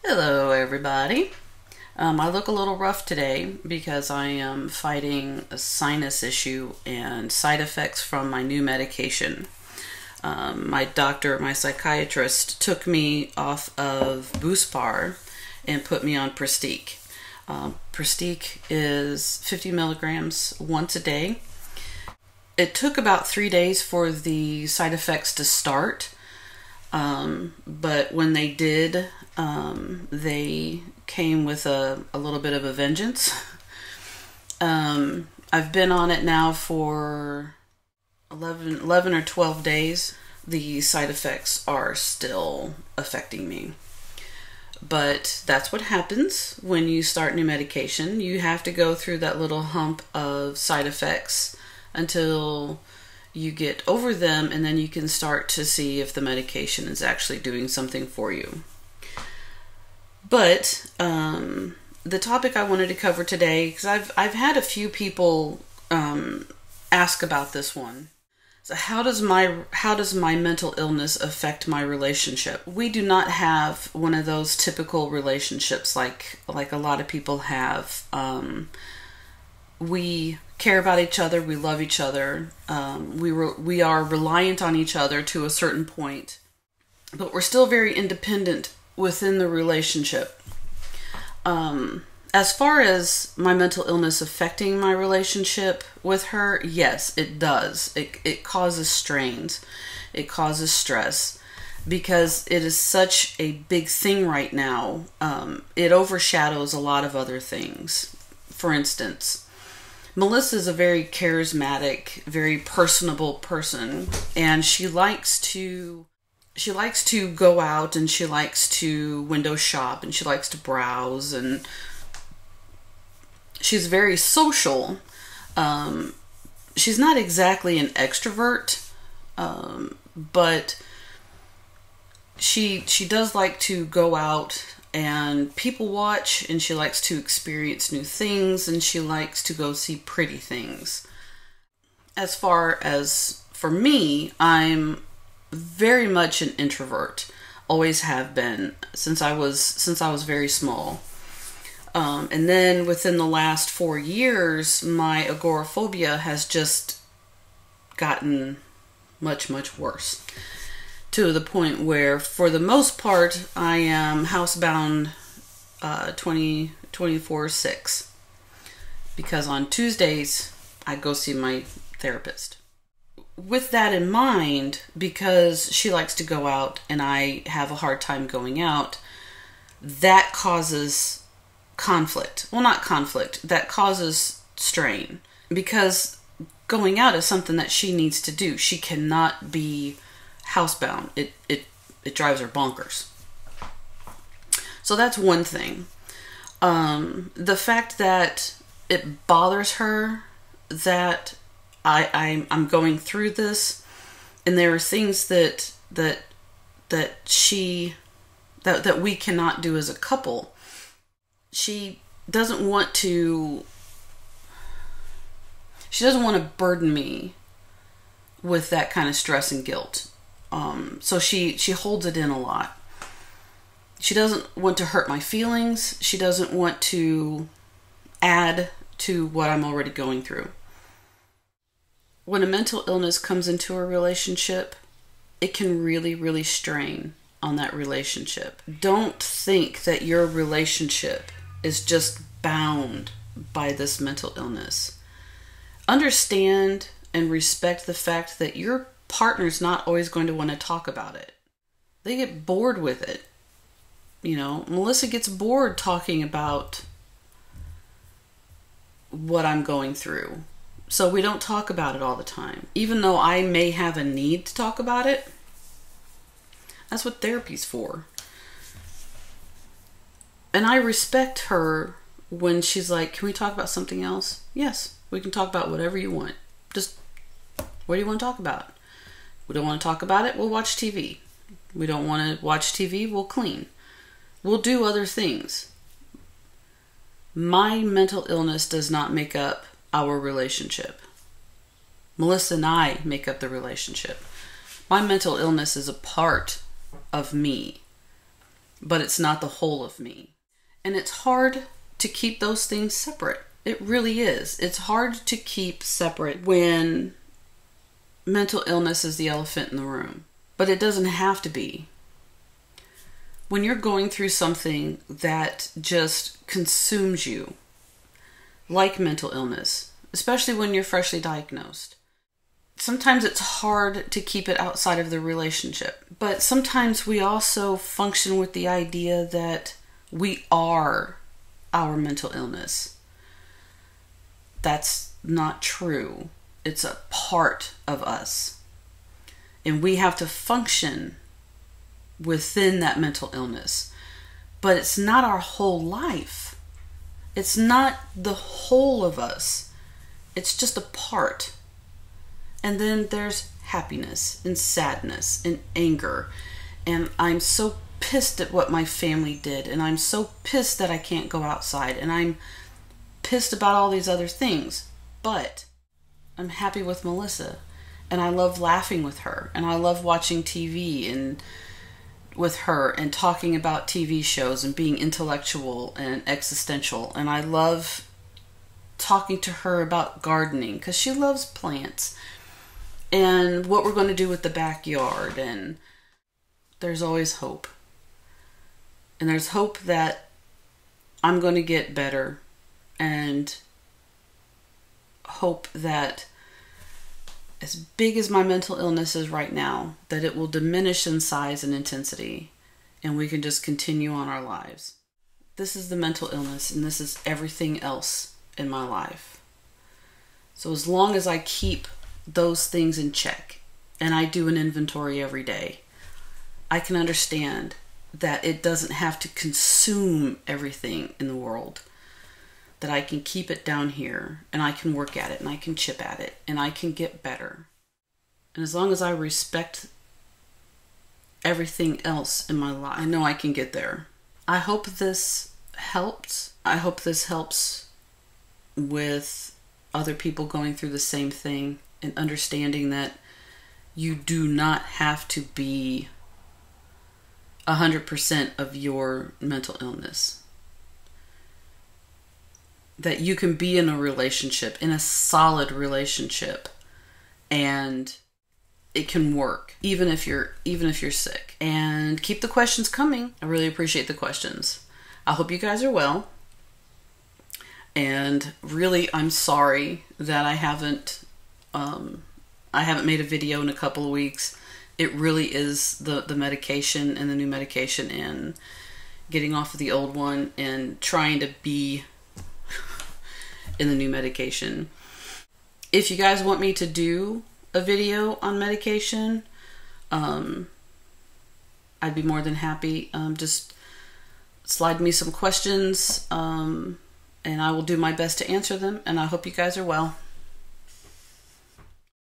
Hello, everybody. I look a little rough today because I am fighting a sinus issue and side effects from my new medication. My doctor, my psychiatrist, took me off of Buspar and put me on Prestique. Prestique is 50 milligrams once a day. It took about 3 days for the side effects to start, but when they did, they came with a little bit of a vengeance. I've been on it now for 11 or 12 days. The side effects are still affecting me. But that's what happens when you start new medication. You have to go through that little hump of side effects until you get over them, and then you can start to see if the medication is actually doing something for you. But the topic I wanted to cover today, because I've had a few people ask about this one. So how does my mental illness affect my relationship? We do not have one of those typical relationships like a lot of people have. We care about each other. We love each other. We are reliant on each other to a certain point, but we're still very independent within the relationship. As far as my mental illness affecting my relationship with her, yes, it does. It causes strains. It causes stress because it is such a big thing right now. It overshadows a lot of other things. For instance, Melissa is a very charismatic, very personable person, and she likes to go out, and she likes to window shop, and she likes to browse, and she's very social. She's not exactly an extrovert, but she does like to go out and people watch, and she likes to experience new things, and she likes to go see pretty things. As far as for me, I'm very much an introvert. Always have been since I was very small. And then within the last 4 years, my agoraphobia has just gotten much, much worse. To the point where, for the most part, I am housebound 24/6. Because on Tuesdays, I go see my therapist. With that in mind, because she likes to go out and I have a hard time going out, that causes conflict. Well, not conflict. That causes strain. Because going out is something that she needs to do. She cannot be housebound. It drives her bonkers. So that's one thing. The fact that it bothers her that I'm going through this, and there are things that we cannot do as a couple. She doesn't want to burden me with that kind of stress and guilt. So she holds it in a lot. She doesn't want to hurt my feelings. She doesn't want to add to what I'm already going through. When a mental illness comes into a relationship, it can really, really strain on that relationship. Don't think that your relationship is just bound by this mental illness. Understand and respect the fact that your partner's not always going to want to talk about it. They get bored with it. You know, Melissa gets bored talking about what I'm going through. So we don't talk about it all the time. Even though I may have a need to talk about it, that's what therapy's for. And I respect her when she's like, can we talk about something else? Yes, we can talk about whatever you want. Just, what do you want to talk about? We don't want to talk about it, we'll watch TV. We don't want to watch TV, we'll clean. We'll do other things. My mental illness does not make up our relationship. Melissa and I make up the relationship. My mental illness is a part of me. but it's not the whole of me. And it's hard to keep those things separate. It really is. It's hard to keep separate when mental illness is the elephant in the room. But it doesn't have to be. When you're going through something that just consumes you, like mental illness, especially when you're freshly diagnosed, sometimes it's hard to keep it outside of the relationship. But sometimes we also function with the idea that we are our mental illness. That's not true. It's a part of us. And we have to function within that mental illness. But it's not our whole life. It's not the whole of us. It's just a part. And then there's happiness and sadness and anger. And I'm so pissed at what my family did. And I'm so pissed that I can't go outside. And I'm pissed about all these other things. But I'm happy with Melissa. And I love laughing with her. And I love watching TV and with her and talking about TV shows and being intellectual and existential. And I love talking to her about gardening because she loves plants and what we're going to do with the backyard. And there's always hope. And there's hope that I'm going to get better, and hope that as big as my mental illness is right now, that it will diminish in size and intensity, and we can just continue on our lives. This is the mental illness, and this is everything else in my life. So as long as I keep those things in check, and I do an inventory every day, I can understand that it doesn't have to consume everything in the world. That I can keep it down here, and I can work at it, and I can chip at it, and I can get better. And as long as I respect everything else in my life, I know I can get there. I hope this helped. I hope this helps with other people going through the same thing, and understanding that you do not have to be 100% of your mental illness. That you can be in a relationship, in a solid relationship, and it can work even if you're sick. And keep the questions coming. I really appreciate the questions. I hope you guys are well. And really, I'm sorry that I haven't made a video in a couple of weeks. It really is the medication and the new medication, and getting off of the old one and trying to be in the new medication. If you guys want me to do a video on medication, I'd be more than happy. Just slide me some questions, and I will do my best to answer them. And I hope you guys are well.